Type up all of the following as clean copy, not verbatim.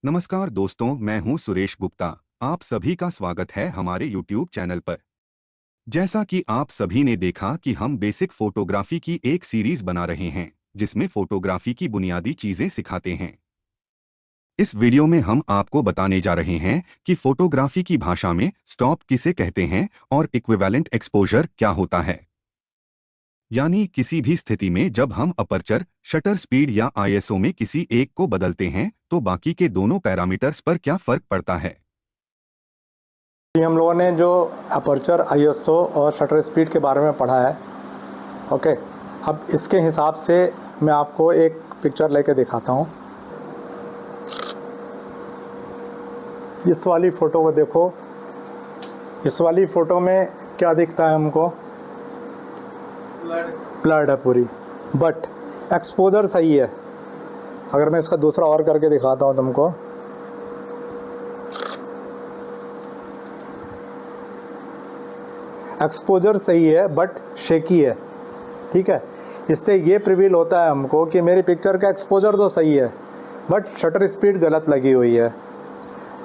नमस्कार दोस्तों, मैं हूं सुरेश गुप्ता। आप सभी का स्वागत है हमारे YouTube चैनल पर। जैसा कि आप सभी ने देखा कि हम बेसिक फोटोग्राफी की एक सीरीज बना रहे हैं, जिसमें फोटोग्राफी की बुनियादी चीजें सिखाते हैं। इस वीडियो में हम आपको बताने जा रहे हैं कि फोटोग्राफी की भाषा में स्टॉप किसे कहते हैं और इक्विवेलेंट एक्सपोजर क्या होता है। यानी किसी भी स्थिति में जब हम अपर्चर, शटर स्पीड या आईएसओ में किसी एक को बदलते हैं तो बाकी के दोनों पैरामीटर्स पर क्या फर्क पड़ता है। हम लोगों ने जो अपर्चर, आईएसओ और शटर स्पीड के बारे में पढ़ा है। ओके, अब इसके हिसाब से मैं आपको एक पिक्चर लेके दिखाता हूँ। इस वाली फ़ोटो को देखो। इस वाली फ़ोटो में क्या दिखता है हमको? ब्लड है पूरी, बट एक्सपोजर सही है। अगर मैं इसका दूसरा और करके दिखाता हूँ तुमको, एक्सपोजर सही है बट शेकी है। ठीक है, इससे ये प्रिवील होता है हमको कि मेरी पिक्चर का एक्सपोजर तो सही है बट शटर स्पीड गलत लगी हुई है।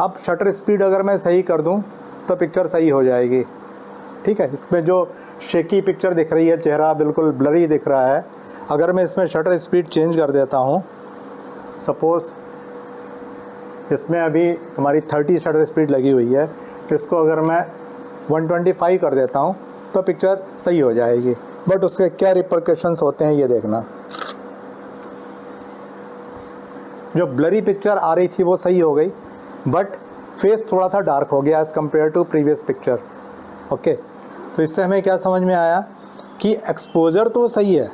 अब शटर स्पीड अगर मैं सही कर दूं तो पिक्चर सही हो जाएगी। ठीक है, इसमें जो शेकी पिक्चर दिख रही है, चेहरा बिल्कुल ब्लरी दिख रहा है, अगर मैं इसमें शटर स्पीड चेंज कर देता हूँ, सपोज़ इसमें अभी हमारी 30 शटर स्पीड लगी हुई है, इसको अगर मैं 125 कर देता हूँ तो पिक्चर सही हो जाएगी। बट उसके क्या रिपरकशंस होते हैं ये देखना। जो ब्लरी पिक्चर आ रही थी वो सही हो गई, बट फेस थोड़ा सा डार्क हो गया as compare to previous picture. Okay, तो इससे हमें क्या समझ में आया कि एक्सपोजर तो सही है,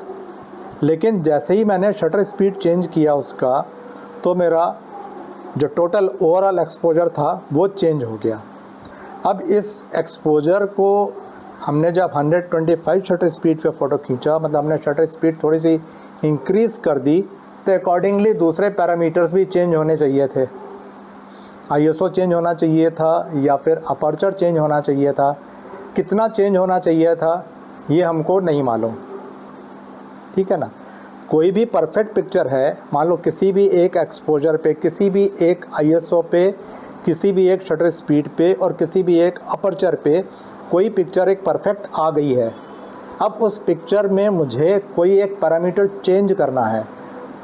लेकिन जैसे ही मैंने शटर स्पीड चेंज किया उसका, तो मेरा जो टोटल ओवरऑल एक्सपोजर था वो चेंज हो गया। अब इस एक्सपोजर को हमने जब 125 शटर स्पीड पे फ़ोटो खींचा, मतलब हमने शटर स्पीड थोड़ी सी इंक्रीज़ कर दी, तो अकॉर्डिंगली दूसरे पैरामीटर्स भी चेंज होने चाहिए थे। आईएसओ चेंज होना चाहिए था या फिर अपर्चर चेंज होना चाहिए था। कितना चेंज होना चाहिए था ये हमको नहीं मालूम। ठीक है ना, कोई भी परफेक्ट पिक्चर है, मान लो किसी भी एक एक्सपोजर पे, किसी भी एक आईएसओ पे, किसी भी एक शटर स्पीड पे और किसी भी एक अपर्चर पे कोई पिक्चर एक परफेक्ट आ गई है। अब उस पिक्चर में मुझे कोई एक पैरामीटर चेंज करना है।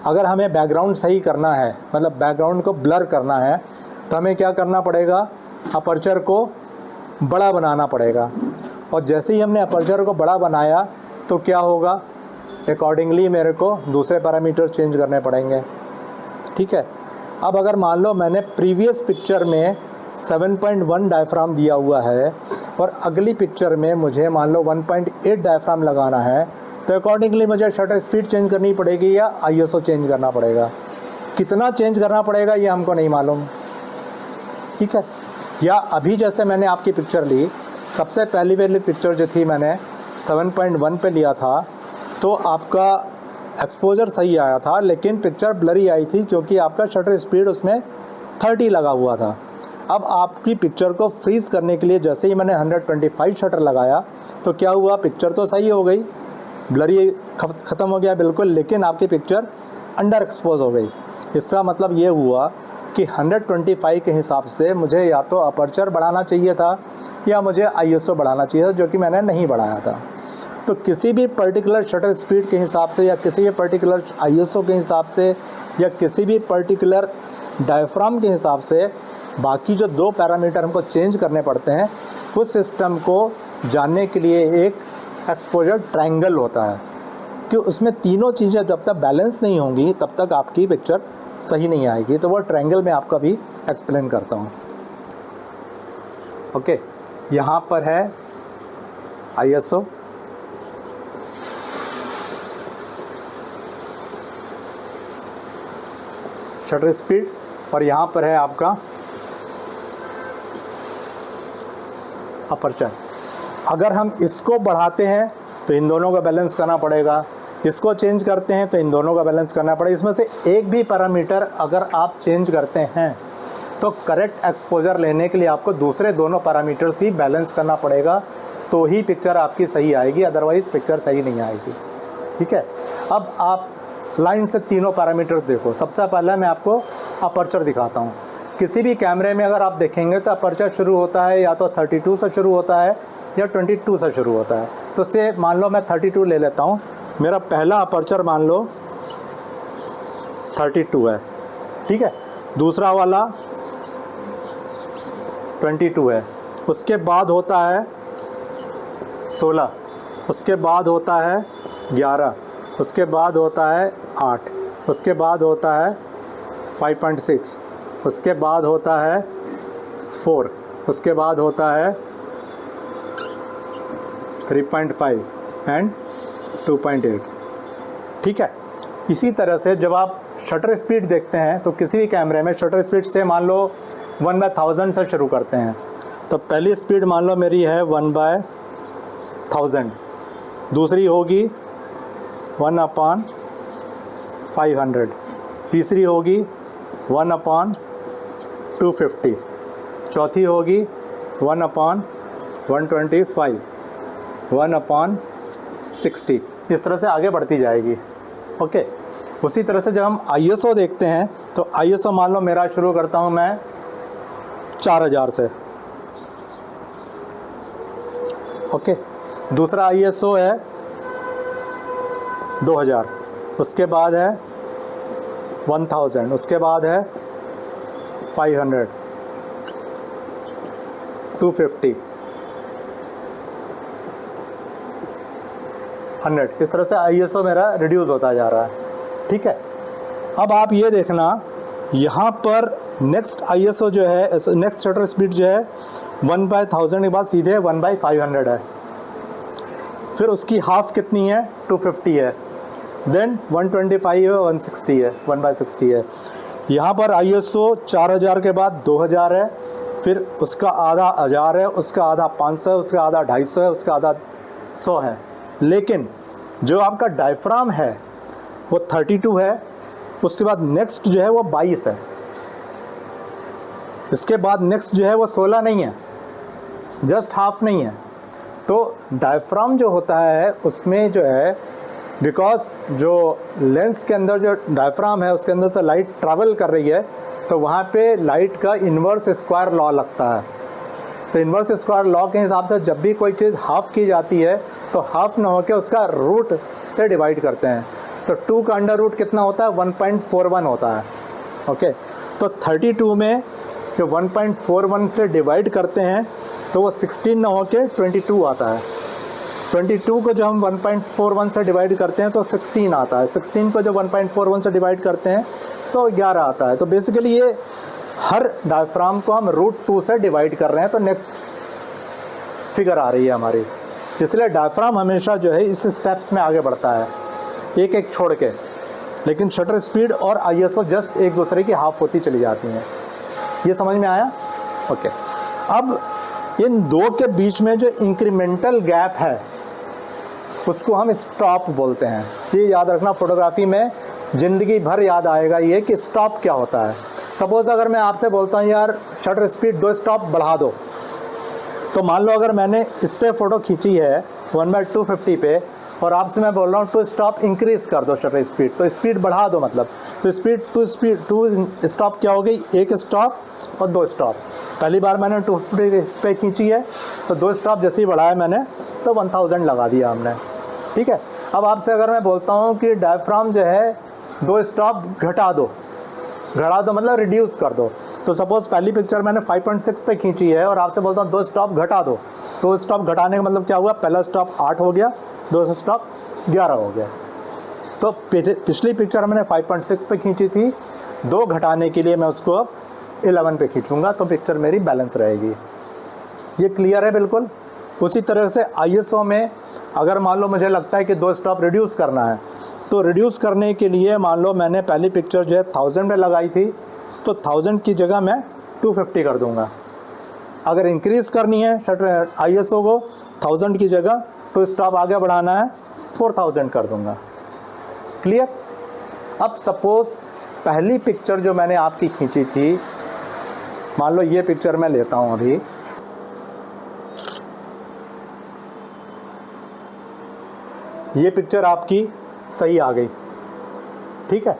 अगर हमें बैकग्राउंड सही करना है, मतलब बैकग्राउंड को ब्लर करना है, तो हमें क्या करना पड़ेगा? अपर्चर को बड़ा बनाना पड़ेगा। और जैसे ही हमने अपर्चर को बड़ा बनाया तो क्या होगा? अकॉर्डिंगली मेरे को दूसरे पैरामीटर चेंज करने पड़ेंगे। ठीक है, अब अगर मान लो मैंने प्रीवियस पिक्चर में 7.1 डायफ्राम दिया हुआ है और अगली पिक्चर में मुझे मान लो 1.8 डायफ्राम लगाना है, तो अकॉर्डिंगली मुझे शटर स्पीड चेंज करनी पड़ेगी या आईएसओ चेंज करना पड़ेगा। कितना चेंज करना पड़ेगा ये हमको नहीं मालूम। ठीक है, या अभी जैसे मैंने आपकी पिक्चर ली, सबसे पहली वाली पिक्चर जो थी मैंने 7.1 पे लिया था, तो आपका एक्सपोजर सही आया था, लेकिन पिक्चर ब्लरी आई थी क्योंकि आपका शटर स्पीड उसमें 30 लगा हुआ था। अब आपकी पिक्चर को फ्रीज़ करने के लिए जैसे ही मैंने 125 शटर लगाया तो क्या हुआ? पिक्चर तो सही हो गई, ब्लरी ख़त्म हो गया बिल्कुल, लेकिन आपकी पिक्चर अंडर एक्सपोज हो गई। इसका मतलब ये हुआ कि 125 के हिसाब से मुझे या तो अपर्चर बढ़ाना चाहिए था या मुझे आईएसओ बढ़ाना चाहिए था, जो कि मैंने नहीं बढ़ाया था। तो किसी भी पर्टिकुलर शटर स्पीड के हिसाब से या किसी भी पर्टिकुलर आईएसओ के हिसाब से या किसी भी पर्टिकुलर डायफ्राम के हिसाब से बाकी जो दो पैरामीटर हमको चेंज करने पड़ते हैं, उस सिस्टम को जानने के लिए एक एक्सपोजर ट्रायंगल होता है कि उसमें तीनों चीज़ें जब तक बैलेंस नहीं होंगी तब तक आपकी पिक्चर सही नहीं आएगी। तो वो ट्रायंगल मैं आपका भी एक्सप्लेन करता हूँ। ओके, यहाँ पर है आईएसओ, शटर स्पीड, और यहाँ पर है आपका अपर्चर। अगर हम इसको बढ़ाते हैं तो इन दोनों का बैलेंस करना पड़ेगा, इसको चेंज करते हैं तो इन दोनों का बैलेंस करना पड़ेगा। इसमें से एक भी पैरामीटर अगर आप चेंज करते हैं तो करेक्ट एक्सपोजर लेने के लिए आपको दूसरे दोनों पैरामीटर्स भी बैलेंस करना पड़ेगा, तो ही पिक्चर आपकी सही आएगी, अदरवाइज़ पिक्चर सही नहीं आएगी। ठीक है, अब आप लाइन से तीनों पैरामीटर्स देखो। सबसे पहले मैं आपको अपर्चर दिखाता हूँ। किसी भी कैमरे में अगर आप देखेंगे तो अपर्चर शुरू होता है या तो 32 से शुरू होता है या 22 से शुरू होता है। तो से मान लो मैं 32 ले लेता हूँ, मेरा पहला अपर्चर मान लो 32 है, ठीक है, दूसरा वाला 22 है, उसके बाद होता है 16, उसके बाद होता है 11, उसके बाद होता है 8, उसके बाद होता है 5.6, उसके बाद होता है 4, उसके बाद होता है 3.5 एंड 2.8, ठीक है। इसी तरह से जब आप शटर स्पीड देखते हैं तो किसी भी कैमरे में शटर स्पीड से मान लो 1/1000 से शुरू करते हैं। तो पहली स्पीड मान लो मेरी है 1/1000, दूसरी होगी 1/500, तीसरी होगी 1/250, चौथी होगी 1/125, 1/60, इस तरह से आगे बढ़ती जाएगी। ओके, उसी तरह से जब हम ISO देखते हैं तो ISO मान लो मेरा शुरू करता हूँ मैं 4000 से। ओके, दूसरा ISO है 2000, उसके बाद है 1000, उसके बाद है 500, 250, 100, इस तरह से ISO मेरा रिड्यूस होता जा रहा है, ठीक है। अब आप ये देखना यहाँ पर नेक्स्ट ISO जो है, नेक्स्ट शटर स्पीड जो है 1/1000 के बाद सीधे 1/500 है, फिर उसकी हाफ कितनी है 250 है, देन 125 है, 160 है, 1/60 है। यहाँ पर ISO 4000 के बाद 2000 है, फिर उसका आधा 1000 है, उसका आधा 500 है, उसका आधा 250 है, उसका आधा 100 है। लेकिन जो आपका डायफ्राम है वो 32 है, उसके बाद नेक्स्ट जो है वो 22 है, इसके बाद नेक्स्ट जो है वो 16 नहीं है, जस्ट हाफ नहीं है। तो डायफ्राम जो होता है उसमें जो है, बिकॉज जो लेंस के अंदर जो डायफ्राम है उसके अंदर से लाइट ट्रैवल कर रही है, तो वहाँ पे लाइट का इन्वर्स स्क्वायर लॉ लगता है। तो इन्वर्स स्क्वायर लॉ के हिसाब से जब भी कोई चीज़ हाफ की जाती है तो हाफ ना होकर उसका रूट से डिवाइड करते हैं। तो 2 का अंडर रूट कितना होता है 1.41 होता है। ओके, तो 32 में जो 1.41 से डिवाइड करते हैं तो वो 16 ना होकर 22 आता है। 22 को जो हम 1.41 से डिवाइड करते हैं तो 16 आता है, 16 को जो 1.41 से डिवाइड करते हैं तो 11 आता है। तो बेसिकली ये हर डायफ्राम को हम √2 से डिवाइड कर रहे हैं, तो नेक्स्ट फिगर आ रही है हमारी। इसलिए डायफ्राम हमेशा जो है इस स्टेप्स में आगे बढ़ता है, एक एक छोड़ के, लेकिन शटर स्पीड और ISO जस्ट एक दूसरे की हाफ होती चली जाती हैं। ये समझ में आया? ओके, अब इन दो के बीच में जो इंक्रीमेंटल गैप है उसको हम स्टॉप बोलते हैं। ये याद रखना, फोटोग्राफी में ज़िंदगी भर याद आएगा ये कि स्टॉप क्या होता है। सपोज़ अगर मैं आपसे बोलता हूँ यार शटर स्पीड 2 स्टॉप बढ़ा दो, तो मान लो अगर मैंने इस पे फ़ोटो खींची है 1/250 पे और आपसे मैं बोल रहा हूँ 2 स्टॉप इंक्रीज़ कर दो शटर स्पीड, तो स्पीड बढ़ा दो मतलब। तो टू स्टॉप क्या हो गई, 1 स्टॉप और 2 स्टॉप। पहली बार मैंने 250 पे खींची है तो 2 स्टॉप जैसे ही बढ़ाया मैंने तो 1000 लगा दिया हमने, ठीक है। अब आपसे अगर मैं बोलता हूँ कि डायफ्राम जो है 2 स्टॉप घटा दो मतलब रिड्यूस कर दो। तो सपोज़ पहली पिक्चर मैंने 5.6 पे खींची है और आपसे बोलता हूँ 2 स्टॉप घटा दो, तो स्टॉप घटाने का मतलब क्या हुआ, पहला स्टॉप 8 हो गया, 2 स्टॉप 11 हो गया। तो पिछली पिक्चर मैंने 5.6 पे खींची थी, 2 घटाने के लिए मैं उसको अब 11 पे खींचूंगा तो पिक्चर मेरी बैलेंस रहेगी। ये क्लियर है बिल्कुल। उसी तरह से ISO में अगर मान लो मुझे लगता है कि 2 स्टॉप रिड्यूस करना है, तो रिड्यूस करने के लिए मान लो मैंने पहली पिक्चर जो है 1000 में लगाई थी, तो 1000 की जगह मैं 250 कर दूंगा। अगर इंक्रीज़ करनी है शटर ISO को 1000 की जगह, तो स्टॉप आगे बढ़ाना है 4000 कर दूंगा। क्लियर? अब सपोज़ पहली पिक्चर जो मैंने आपकी खींची थी, मान लो ये पिक्चर मैं लेता हूँ अभी, ये पिक्चर आपकी सही आ गई, ठीक है।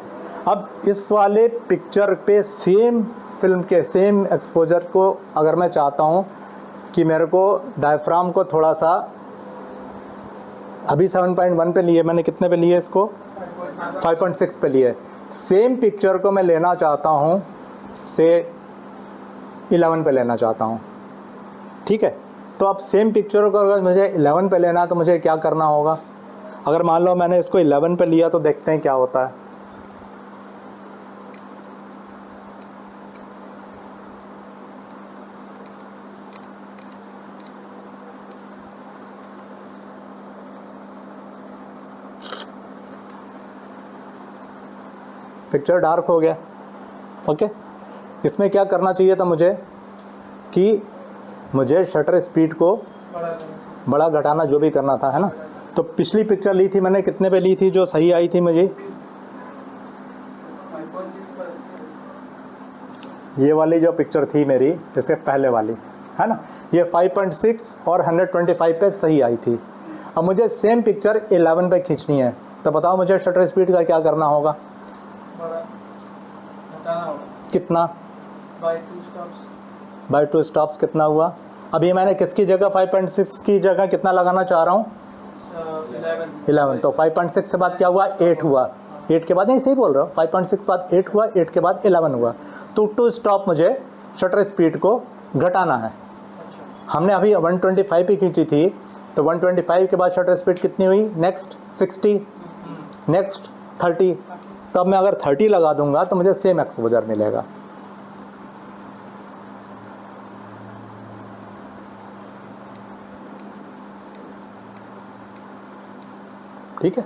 अब इस वाले पिक्चर पे सेम फिल्म के सेम एक्सपोजर को अगर मैं चाहता हूँ कि मेरे को डायफ्राम को थोड़ा सा, अभी 7.1 पे लिए मैंने, कितने पे लिए इसको, 5.6 पे लिए, सेम पिक्चर को मैं लेना चाहता हूँ से 11 पे लेना चाहता हूँ, ठीक है। तो अब सेम पिक्चर को अगर मुझे 11 पे लेना है तो मुझे क्या करना होगा, अगर मान लो मैंने इसको 11 पे लिया तो देखते हैं क्या होता है। पिक्चर डार्क हो गया, ओके। इसमें क्या करना चाहिए था मुझे कि मुझे शटर स्पीड को बड़ा घटाना, जो भी करना था, है ना। तो पिछली पिक्चर ली थी मैंने, कितने पे ली थी जो सही आई थी मुझे, ये वाली जो पिक्चर थी मेरी, इसके पहले वाली, है ना, ये 5.6 और 125 पे सही आई थी। अब मुझे सेम पिक्चर 11 पे खींचनी है, तो बताओ मुझे शटर स्पीड का क्या करना होगा, कितना, बाय 2 स्टॉप्स कितना हुआ। अभी मैंने किसकी जगह 5.6 की जगह कितना लगाना चाह रहा हूँ, 11, तो 5.6 के बाद क्या हुआ, 8 हुआ, 8 के बाद, नहीं सही बोल रहा हूँ, 5.6 के बाद 8 हुआ, 8 के बाद 11 हुआ, तो 2 स्टॉप मुझे शटर स्पीड को घटाना है। हमने अभी 125 पे खींची थी, तो 125 के बाद शटर स्पीड कितनी हुई, नेक्स्ट 60, नेक्स्ट 30, तो अब मैं अगर 30 लगा दूंगा तो मुझे सेम एक्सपोजर मिलेगा। ठीक है,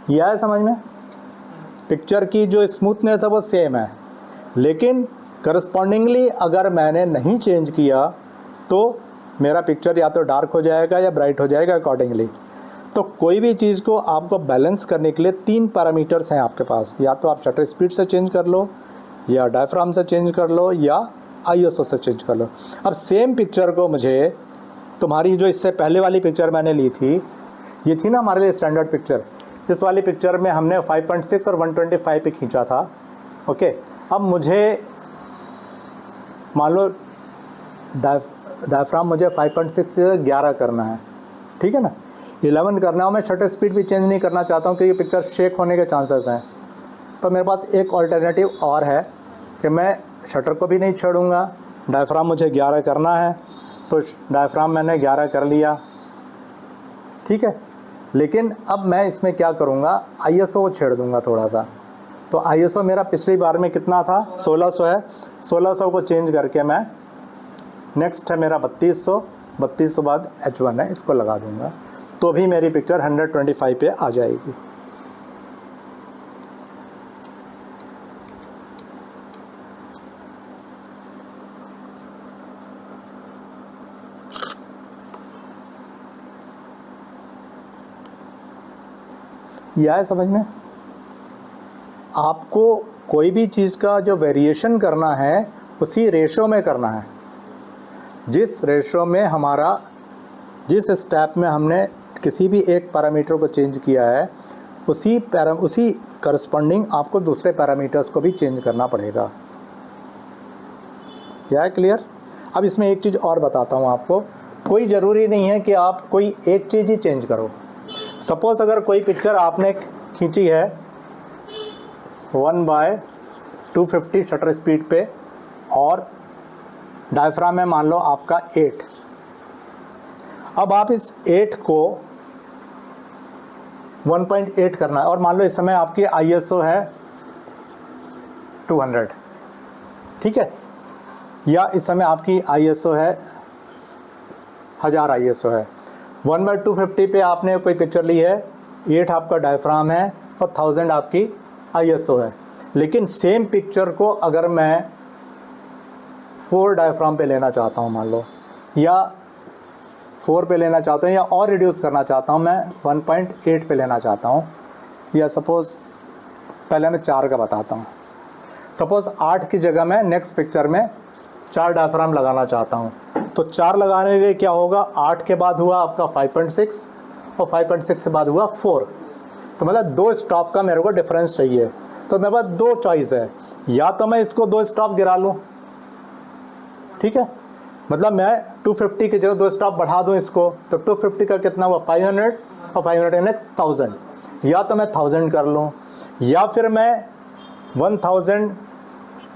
यह है समझ में। पिक्चर की जो स्मूथनेस है वो सेम है, लेकिन करस्पॉन्डिंगली अगर मैंने नहीं चेंज किया तो मेरा पिक्चर या तो डार्क हो जाएगा या ब्राइट हो जाएगा अकॉर्डिंगली। तो कोई भी चीज़ को आपको बैलेंस करने के लिए 3 पैरामीटर्स हैं आपके पास, या तो आप शटर स्पीड से चेंज कर लो, या डायफ्राम से चेंज कर लो, या आईएसओ से चेंज कर लो। अब सेम पिक्चर को मुझे, तुम्हारी जो इससे पहले वाली पिक्चर मैंने ली थी, ये थी ना हमारे लिए स्टैंडर्ड पिक्चर, इस वाली पिक्चर में हमने 5.6 और 125 पे खींचा था, ओके। अब मुझे मान लो डायफ्राम मुझे 5.6 से 11 करना है, ठीक है ना, 11 करना है, मैं शटर स्पीड भी चेंज नहीं करना चाहता हूँ क्योंकि पिक्चर शेक होने के चांसेस हैं। तो मेरे पास एक ऑल्टरनेटिव और है कि मैं शटर को भी नहीं छोड़ूंगा, डायफ्राम मुझे 11 करना है, तो डायफ्राम मैंने 11 कर लिया, ठीक है। लेकिन अब मैं इसमें क्या करूँगा, आईएसओ छेड़ दूँगा थोड़ा सा। तो आईएसओ मेरा पिछली बार में कितना था, 1600 है, 1600 को चेंज करके मैं, नेक्स्ट है मेरा 3200, 3200 बाद H1 है, इसको लगा दूँगा, तो भी मेरी पिक्चर 125 पे आ जाएगी। यह है समझ में। आपको कोई भी चीज़ का जो वेरिएशन करना है उसी रेशो में करना है, जिस रेशो में हमारा, जिस स्टेप में हमने किसी भी एक पैरामीटर को चेंज किया है, उसी करस्पॉन्डिंग आपको दूसरे पैरामीटर्स को भी चेंज करना पड़ेगा। यह है क्लियर। अब इसमें एक चीज़ और बताता हूँ आपको, कोई ज़रूरी नहीं है कि आप कोई एक चीज़ ही चेंज करो। सपोज़ अगर कोई पिक्चर आपने खींची है 1/250 शटर स्पीड पे और डायफ्राम है मान लो आपका 8, अब आप इस 8 को 1.8 करना है, और मान लो इस समय आपकी आईएसओ है 200, ठीक है, या इस समय आपकी आईएसओ है 1000 आईएसओ है। 1/250 पे आपने कोई पिक्चर ली है, 8 आपका डायफ्राम है और 1000 आपकी आईएसओ है। लेकिन सेम पिक्चर को अगर मैं 4 डायफ्राम पे लेना चाहता हूँ मान लो, या 4 पे लेना चाहता हूँ, या और रिड्यूस करना चाहता हूँ, मैं 1.8 पे लेना चाहता हूँ, या सपोज़ पहले मैं 4 का बताता हूँ। सपोज़ 8 की जगह मैं नेक्स्ट पिक्चर में 4 डायफ्राम लगाना चाहता हूँ, तो 4 लगाने के क्या होगा, 8 के बाद हुआ आपका 5.6, और 5.6 से बाद हुआ 4। तो मतलब 2 स्टॉप का मेरे को डिफरेंस चाहिए। तो मेरे पास 2 चॉइस है, या तो मैं इसको 2 स्टॉप गिरा लूँ, ठीक है, मतलब मैं 250 की जगह 2 स्टॉप बढ़ा दूँ इसको, तो 250 का कितना हुआ 500 और 500 का नेक्स्ट 1000, या तो मैं 1000 कर लूँ, या फिर मैं 1000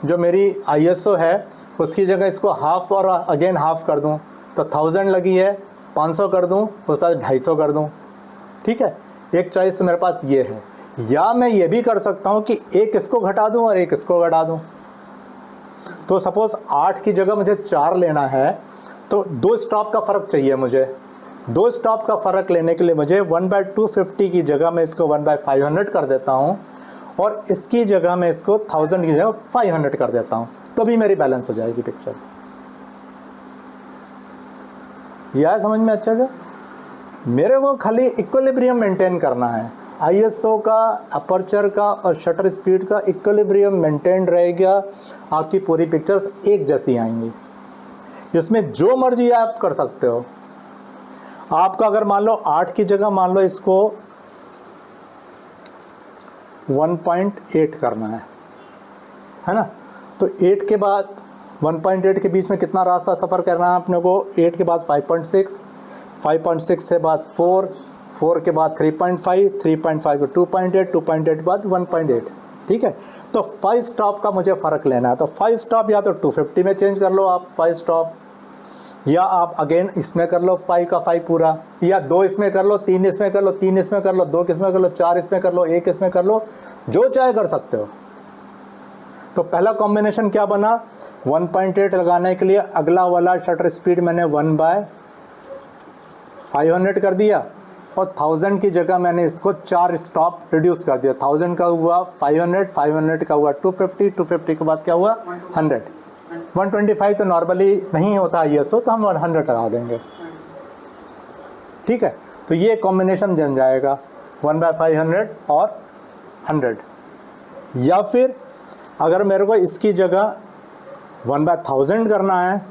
जो मेरी ISO है उसकी जगह इसको हाफ और अगेन हाफ कर दूँ, तो 1000 लगी है 500 कर दूँ, तो साथ 250 कर दूँ, ठीक है। एक चॉइस मेरे पास ये है, या मैं ये भी कर सकता हूँ कि एक इसको घटा दूँ और एक इसको घटा दूँ। तो सपोज 8 की जगह मुझे 4 लेना है, तो 2 स्टॉप का फ़र्क चाहिए मुझे। 2 स्टॉप का फ़र्क लेने के लिए मुझे 1/250 की जगह मैं इसको 1/500 कर देता हूँ, और इसकी जगह मैं इसको 1000 की जगह 500 कर देता हूँ, तभी मेरी बैलेंस हो जाएगी पिक्चर। यह है समझ में अच्छे से? मेरे को खाली इक्विलिब्रियम मेंटेन करना है, ISO का, अपर्चर का और शटर स्पीड का इक्विलिब्रियम मेंटेन रहेगा, आपकी पूरी पिक्चर्स एक जैसी आएंगी। इसमें जो मर्जी आप कर सकते हो। आपका अगर मान लो 8 की जगह मान लो इसको 1.8 करना है ना, तो 8 के बाद 1.8 के बीच में कितना रास्ता सफ़र करना है अपने को, 8 के बाद 5.6, 5.6 से बाद 4, 4 के बाद 3.5, 3.5 को 2.8, 2.8 के बाद 1.8, ठीक है। तो 5 स्टॉप का मुझे फ़र्क लेना है, तो 5 स्टॉप या तो 250 में चेंज कर लो आप 5 स्टॉप, या आप अगेन इसमें कर लो 5 का 5 पूरा, या 2 इसमें कर लो, 3 इसमें कर लो, 3 इसमें कर लो, 2 इसमें कर लो, 4 इसमें कर लो, 1 इसमें कर लो, जो चाहे कर सकते हो। तो पहला कॉम्बिनेशन क्या बना, 1.8 लगाने के लिए अगला वाला शटर स्पीड मैंने 1/500 कर दिया, और 1000 की जगह मैंने इसको 4 स्टॉप रिड्यूस कर दिया। 1000 का हुआ 500, 500 का हुआ 250, 250 के बाद क्या हुआ 100, 125 तो नॉर्मली नहीं होता ISO, तो हम 100 लगा देंगे, ठीक है। तो ये कॉम्बिनेशन जम जाएगा 1/500 और 100। या फिर अगर मेरे को इसकी जगह 1/1000 करना है,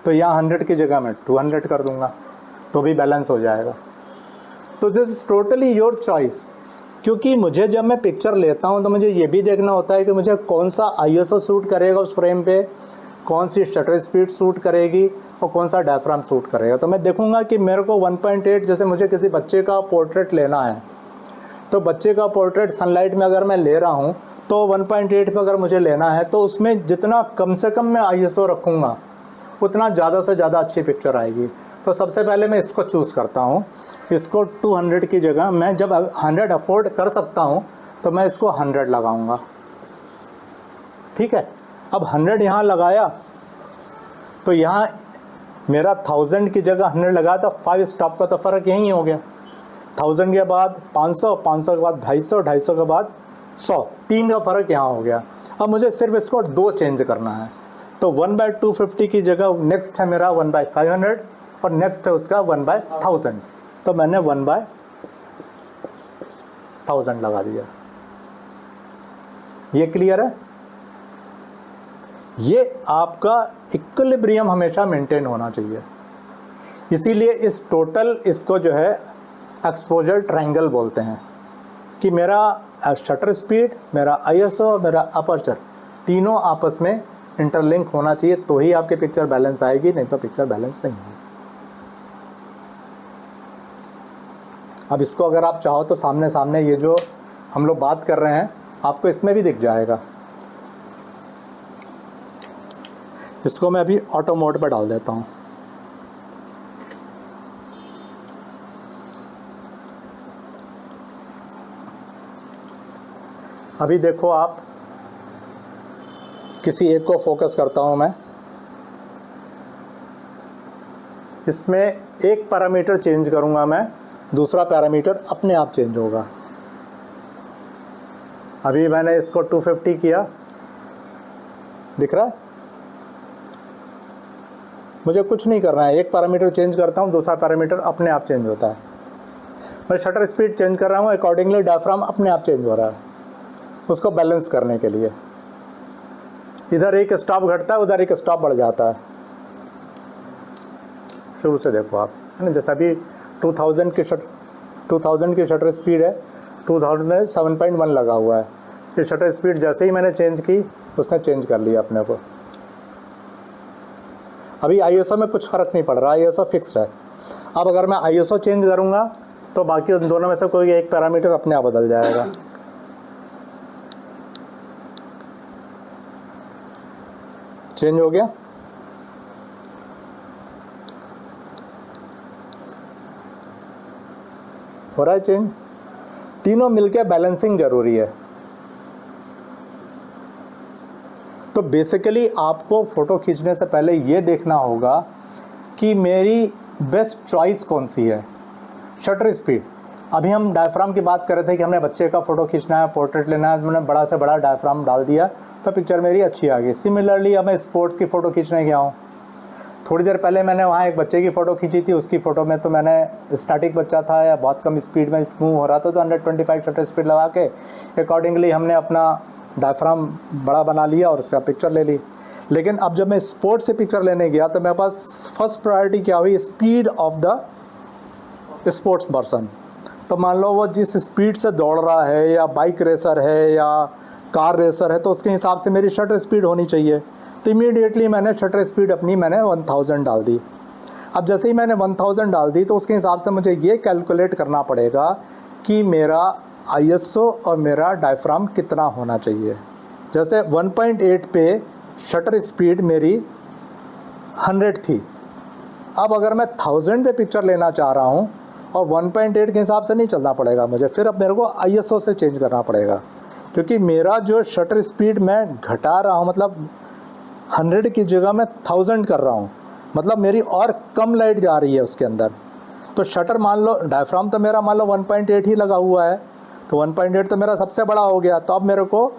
तो यहाँ 100 की जगह मैं 200 कर दूंगा, तो भी बैलेंस हो जाएगा। तो this is totally your choice, क्योंकि मुझे जब मैं पिक्चर लेता हूँ तो मुझे ये भी देखना होता है कि मुझे कौन सा ISO सूट करेगा उस फ्रेम पे, कौन सी शटर स्पीड सूट करेगी और कौन सा डायफ्राम सूट करेगा। तो मैं देखूंगा कि मेरे को 1.8, जैसे मुझे किसी बच्चे का पोर्ट्रेट लेना है, तो बच्चे का पोर्ट्रेट सनलाइट में अगर मैं ले रहा हूँ तो 1.8 पे अगर मुझे लेना है, तो उसमें जितना कम से कम मैं ISO रखूँगा उतना ज़्यादा से ज़्यादा अच्छी पिक्चर आएगी। तो सबसे पहले मैं इसको चूज़ करता हूँ, इसको 200 की जगह मैं जब 100 अफोर्ड कर सकता हूँ तो मैं इसको 100 लगाऊंगा, ठीक है। अब 100 यहाँ लगाया, तो यहाँ मेरा 1000 की जगह 100 लगाया, तो 5 स्टॉप का तो फ़र्क यही हो गया। 1000 के बाद 500, 500 के बाद 250, 250 के बाद 100, 3 का फ़र्क यहाँ हो गया। अब मुझे सिर्फ इसको 2 चेंज करना है, तो 1/250 की जगह नेक्स्ट है मेरा 1/500 और नेक्स्ट है उसका 1/1000, तो मैंने 1/1000 लगा दिया। ये क्लियर है? ये आपका इक्विलिब्रियम हमेशा मेंटेन होना चाहिए, इसीलिए इस टोटल इसको जो है एक्सपोजर ट्रायंगल बोलते हैं, कि मेरा शटर स्पीड, मेरा ISO, मेरा अपर्चर तीनों आपस में इंटरलिंक होना चाहिए, तो ही आपके पिक्चर बैलेंस आएगी, नहीं तो पिक्चर बैलेंस नहीं होगी। अब इसको अगर आप चाहो तो सामने सामने ये जो हम लोग बात कर रहे हैं आपको इसमें भी दिख जाएगा। इसको मैं अभी ऑटो मोड पर डाल देता हूँ। अभी देखो आप, किसी एक को फोकस करता हूँ मैं, इसमें एक पैरामीटर चेंज करूँगा मैं, दूसरा पैरामीटर अपने आप चेंज होगा। अभी मैंने इसको 250 किया, दिख रहा है? मुझे कुछ नहीं करना है, एक पैरामीटर चेंज करता हूँ, दूसरा पैरामीटर अपने आप चेंज होता है। मैं शटर स्पीड चेंज कर रहा हूँ, अकॉर्डिंगली डायफ्राम अपने आप चेंज हो रहा है, उसको बैलेंस करने के लिए। इधर एक स्टॉप घटता है, उधर एक स्टॉप बढ़ जाता है। शुरू से देखो आप, है ना। जैसा अभी 2000 की शटर स्पीड है, 2000 में 7.1 लगा हुआ है। ये शटर स्पीड जैसे ही मैंने चेंज की उसने चेंज कर लिया अपने को। अभी ISO में कुछ फ़र्क नहीं पड़ रहा, ISO फिक्स्ड है। अब अगर मैं ISO चेंज करूँगा तो बाकी उन दोनों में से कोई एक पैरामीटर अपने आप बदल जाएगा। चेंज हो गया। हो रहा है चेंज। तीनों मिलके बैलेंसिंग जरूरी है। तो बेसिकली आपको फ़ोटो खींचने से पहले ये देखना होगा कि मेरी बेस्ट चॉइस कौन सी है। शटर स्पीड, अभी हम डायफ्राम की बात कर रहे थे कि हमने बच्चे का फ़ोटो खींचना है, पोर्ट्रेट लेना है, मैंने बड़ा से बड़ा डायफ्राम डाल दिया तो पिक्चर मेरी अच्छी आ गई। सिमिलरली अब मैं स्पोर्ट्स की फ़ोटो खींचने गया हूँ, थोड़ी देर पहले मैंने वहाँ एक बच्चे की फ़ोटो खींची थी। उसकी फ़ोटो में तो मैंने स्टैटिक बच्चा था या बहुत कम स्पीड में मूव हो रहा था, तो 125 शटर स्पीड लगा के अकॉर्डिंगली हमने अपना डायफ्राम बड़ा बना लिया और उसका पिक्चर ले ली। लेकिन अब जब मैं स्पोर्ट्स से पिक्चर लेने गया तो मेरे पास फर्स्ट प्रायोरिटी क्या हुई, speed of the sports person. तो मान लो वो जिस स्पीड से दौड़ रहा है या बाइक रेसर है या कार रेसर है, तो उसके हिसाब से मेरी शटर स्पीड होनी चाहिए। तो इमीडिएटली मैंने शटर स्पीड अपनी 1000 डाल दी। अब जैसे ही मैंने 1000 डाल दी तो उसके हिसाब से मुझे ये कैलकुलेट करना पड़ेगा कि मेरा ISO और मेरा डायफ्राम कितना होना चाहिए। जैसे 1.8 पे शटर स्पीड मेरी 100 थी। अब अगर मैं 1000 पे पिक्चर लेना चाह रहा हूँ और 1.8 के हिसाब से नहीं चलना पड़ेगा मुझे, फिर अब मेरे को ISO से चेंज करना पड़ेगा, क्योंकि मेरा जो शटर स्पीड मैं घटा रहा हूँ, मतलब 100 की जगह मैं 1000 कर रहा हूँ, मतलब मेरी और कम लाइट जा रही है उसके अंदर। तो शटर मान लो, डायफ्राम तो मेरा मान लो 1.8 ही लगा हुआ है, तो 1.8 तो मेरा सबसे बड़ा हो गया। तो अब मेरे को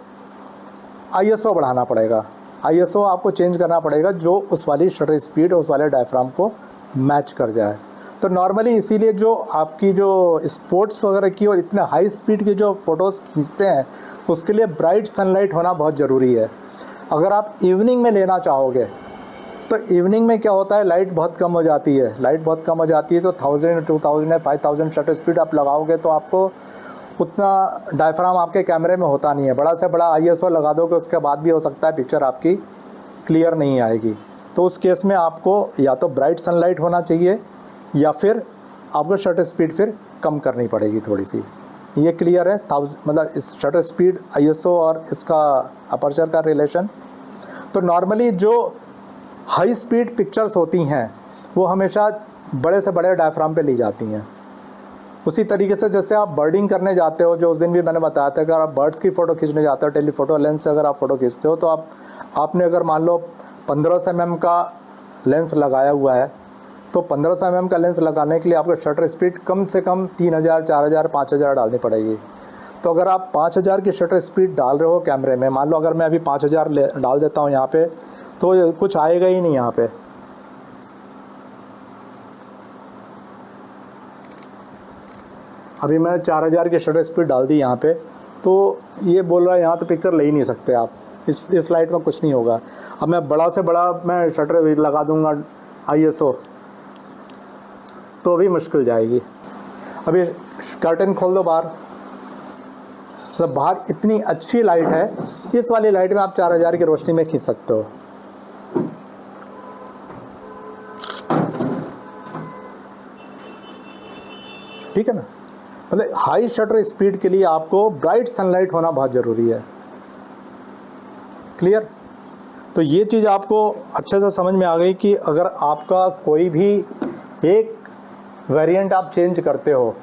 ISO बढ़ाना पड़ेगा, ISO आपको चेंज करना पड़ेगा जो उस वाली शटर स्पीड उस वाले डायफ्राम को मैच कर जाए। तो नॉर्मली इसीलिए जो आपकी जो स्पोर्ट्स वगैरह की और इतने हाई स्पीड की जो फ़ोटोज़ खींचते हैं उसके लिए ब्राइट सनलाइट होना बहुत ज़रूरी है। अगर आप इवनिंग में लेना चाहोगे तो इवनिंग में क्या होता है, लाइट बहुत कम हो जाती है, तो 1000, 2000, 5000 शटर स्पीड आप लगाओगे तो आपको उतना डायफ्राम आपके कैमरे में होता नहीं है। बड़ा से बड़ा ISO लगा दोगे उसके बाद भी हो सकता है पिक्चर आपकी क्लियर नहीं आएगी। तो उस केस में आपको या तो ब्राइट सनलाइट होना चाहिए या फिर आपको शटर स्पीड फिर कम करनी पड़ेगी थोड़ी सी। ये क्लियर है, मतलब इस शटर स्पीड, ISO और इसका अपर्चर का रिलेशन। तो नॉर्मली जो हाई स्पीड पिक्चर्स होती हैं वो हमेशा बड़े से बड़े डायफ्राम पे ली जाती हैं। उसी तरीके से जैसे आप बर्डिंग करने जाते हो, जो उस दिन भी मैंने बताया था, अगर आप बर्ड्स की फ़ोटो खींचने जाते हो टेलीफोटो लेंस से अगर आप फ़ोटो खींचते हो तो आपने अगर मान लो 1500 mm का लेंस लगाया हुआ है, तो 1500 mm का लेंस लगाने के लिए आपको शटर स्पीड कम से कम 3000, 4000, 5000 डालनी पड़ेगी। तो अगर आप 5000 की शटर स्पीड डाल रहे हो कैमरे में, मान लो अगर मैं अभी 5000 डाल देता हूँ यहाँ पे, तो कुछ आएगा ही नहीं यहाँ पे। अभी मैंने 4000 की शटर स्पीड डाल दी यहाँ पे, तो ये बोल रहा है यहाँ तो पिक्चर ले ही नहीं सकते आप, इस लाइट में कुछ नहीं होगा। अब मैं बड़ा से बड़ा मैं शटर लगा दूँगा ISO तो भी मुश्किल जाएगी। अभी कर्टन खोल दो बाहर, तो बाहर इतनी अच्छी लाइट है, इस वाली लाइट में आप 4000 की रोशनी में खींच सकते हो। ठीक है ना। मतलब हाई शटर स्पीड के लिए आपको ब्राइट सनलाइट होना बहुत ज़रूरी है। क्लियर। तो ये चीज़ आपको अच्छे से समझ में आ गई कि अगर आपका कोई भी एक वेरिएंट आप चेंज करते हो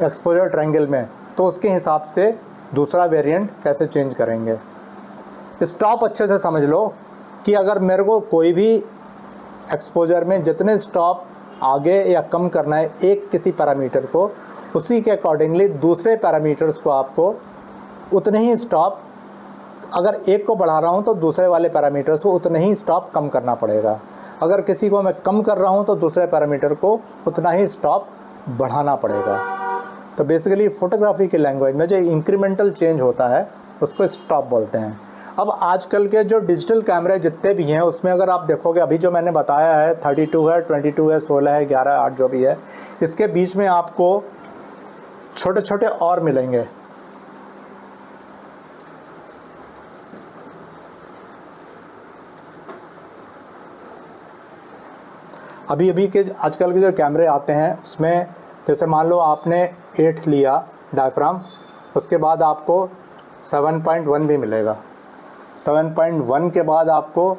एक्सपोजर ट्रायंगल में, तो उसके हिसाब से दूसरा वेरिएंट कैसे चेंज करेंगे। स्टॉप अच्छे से समझ लो कि अगर मेरे को कोई भी एक्सपोजर में जितने स्टॉप आगे या कम करना है एक किसी पैरामीटर को, उसी के अकॉर्डिंगली दूसरे पैरामीटर्स को आपको उतने ही स्टॉप, अगर एक को बढ़ा रहा हूँ तो दूसरे वाले पैरामीटर्स को उतने ही स्टॉप कम करना पड़ेगा। अगर किसी को मैं कम कर रहा हूँ तो दूसरे पैरामीटर को उतना ही स्टॉप बढ़ाना पड़ेगा। तो बेसिकली फ़ोटोग्राफी की लैंग्वेज में जो इंक्रीमेंटल चेंज होता है उसको स्टॉप बोलते हैं। अब आजकल के जो डिजिटल कैमरे जितने भी हैं उसमें अगर आप देखोगे, अभी जो मैंने बताया है 32 है, 22 है, 16 है, 11, 8 जो भी है, इसके बीच में आपको छोटे छोटे और मिलेंगे। अभी अभी के आजकल के जो कैमरे आते हैं उसमें जैसे मान लो आपने 8 लिया डायफ्राम, उसके बाद आपको 7.1 भी मिलेगा, 7.1 के बाद आपको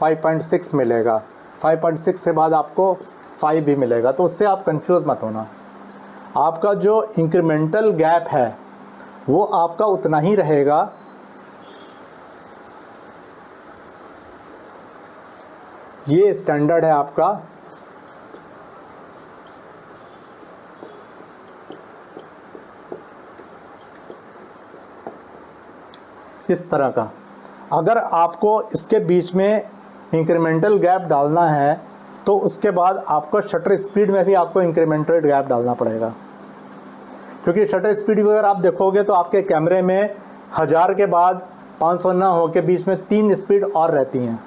5.6 मिलेगा, 5.6 के बाद आपको 5 भी मिलेगा। तो उससे आप कंफ्यूज मत होना, आपका जो इंक्रीमेंटल गैप है वो आपका उतना ही रहेगा। ये स्टैंडर्ड है आपका इस तरह का। अगर आपको इसके बीच में इंक्रीमेंटल गैप डालना है तो उसके बाद आपको शटर स्पीड में भी आपको इंक्रीमेंटल गैप डालना पड़ेगा, क्योंकि शटर स्पीड अगर आप देखोगे तो आपके कैमरे में 1000 के बाद 500 ना हो के बीच में 3 स्पीड और रहती हैं।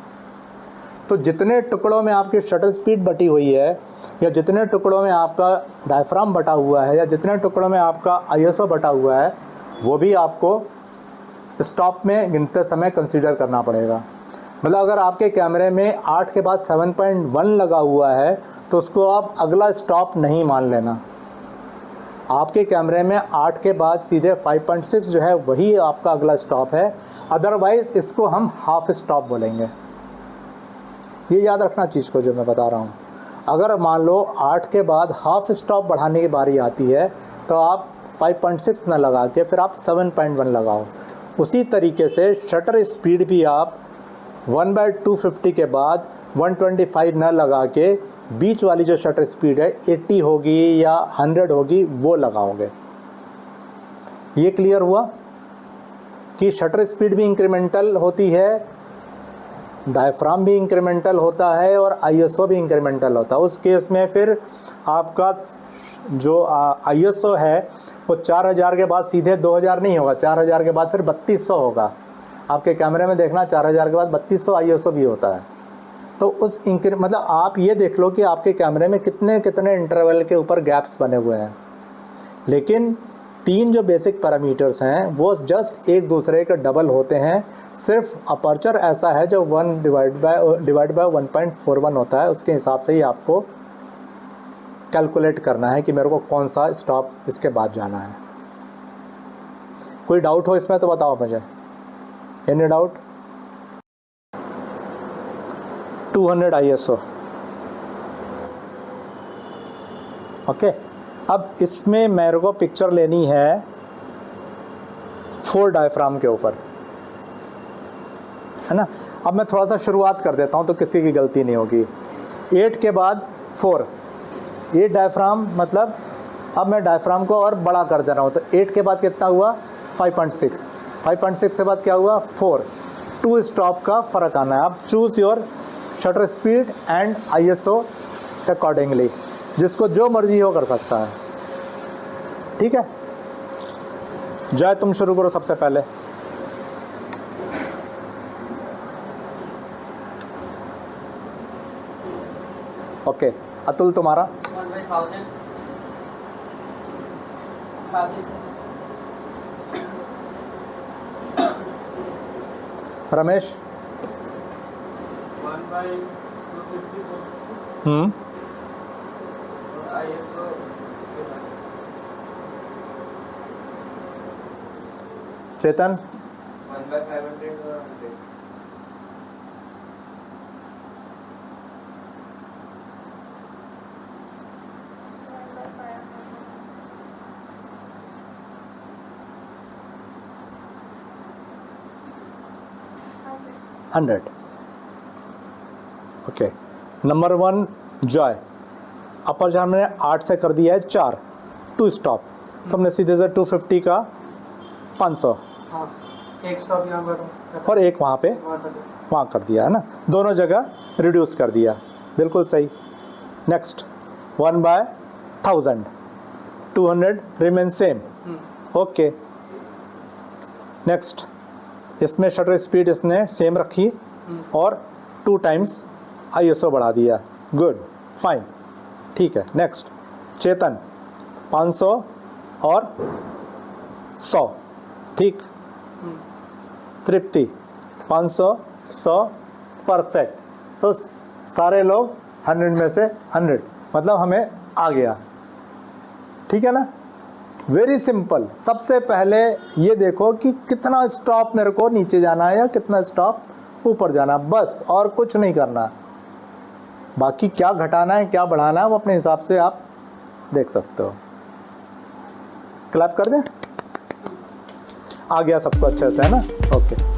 तो जितने टुकड़ों में आपकी शटर स्पीड बटी हुई है, या जितने टुकड़ों में आपका डायफ्राम बटा हुआ है, या जितने टुकड़ों में आपका आईएसओ बटा हुआ है, वो भी आपको स्टॉप में गिनते समय कंसीडर करना पड़ेगा। मतलब अगर आपके कैमरे में 8 के बाद 7.1 लगा हुआ है तो उसको आप अगला स्टॉप नहीं मान लेना। आपके कैमरे में 8 के बाद सीधे 5.6 जो है वही आपका अगला स्टॉप है, अदरवाइज इसको हम हाफ स्टॉप बोलेंगे। ये याद रखना चीज़ को जो मैं बता रहा हूँ। अगर मान लो 8 के बाद हाफ स्टॉप बढ़ाने की बारी आती है तो आप 5.6 ना लगा के फिर आप 7.1 लगाओ। उसी तरीके से शटर स्पीड भी आप 1/250 के बाद 125 न लगा के बीच वाली जो शटर स्पीड है 80 होगी या 100 होगी वो लगाओगे। ये क्लियर हुआ कि शटर स्पीड भी इंक्रीमेंटल होती है, डायफ्राम भी इंक्रीमेंटल होता है और आईएसओ भी इंक्रीमेंटल होता है। उस केस में फिर आपका जो आईएसओ है वो 4000 के बाद सीधे 2000 नहीं होगा, 4000 के बाद फिर 3200 होगा। आपके कैमरे में देखना 4000 के बाद 3200 आईएसओ भी होता है। तो उस मतलब आप ये देख लो कि आपके कैमरे में कितने कितने इंटरवल के ऊपर गैप्स बने हुए हैं, लेकिन 3 जो बेसिक पैरामीटर्स हैं वो जस्ट एक दूसरे के डबल होते हैं। सिर्फ अपर्चर ऐसा है जो 1 डिवाइड बाय 1.41 होता है, उसके हिसाब से ही आपको कैलकुलेट करना है कि मेरे को कौन सा स्टॉप इसके बाद जाना है। कोई डाउट हो इसमें तो बताओ मुझे। Any doubt? 200 आईएसओ। ओके, अब इसमें मेरे को पिक्चर लेनी है 4 डायफ्राम के ऊपर, है ना। अब मैं थोड़ा सा शुरुआत कर देता हूँ तो किसी की गलती नहीं होगी। 8 के बाद 4, ये डायफ्राम मतलब अब मैं डायफ्राम को और बड़ा कर दे रहा हूँ। तो 8 के बाद कितना हुआ 5.6, 5.6 के बाद क्या हुआ 4। 2 स्टॉप का फ़र्क आना है। आप choose your shutter speed and ISO accordingly, जिसको जो मर्जी हो कर सकता है। ठीक है, जय तुम शुरू करो सबसे पहले। ओके, अतुल तुम्हारा 1/1000 Ramesh 1/250 ISO Chetan 1/500 100। Okay, number 1 Joy. Upper जहाँ मैंने 8 से कर दिया है 4, 2 स्टॉप, तो हमने सीधे से 250 का 500 हाँ, एक स्टॉप यहाँ पर और एक वहाँ पे वहाँ कर दिया है ना, दोनों जगह रिड्यूस कर दिया। बिल्कुल सही। Next 1/1000, 200 remain same. Okay, next इसमें शटर स्पीड इसने सेम रखी और 2 टाइम्स ISO बढ़ा दिया। गुड, फाइन, ठीक है। नेक्स्ट चेतन 500 और 100, ठीक। तृप्ति 500 100, परफेक्ट। तो सारे लोग 100 में से 100, मतलब हमें आ गया, ठीक है ना। Very simple. सबसे पहले ये देखो कि कितना स्टॉप मेरे को नीचे जाना है या कितना स्टॉप ऊपर जाना है, बस, और कुछ नहीं करना। बाकी क्या घटाना है क्या बढ़ाना है वो अपने हिसाब से आप देख सकते हो। क्लैप कर दें, आ गया सबको अच्छे से, है ना। ओके।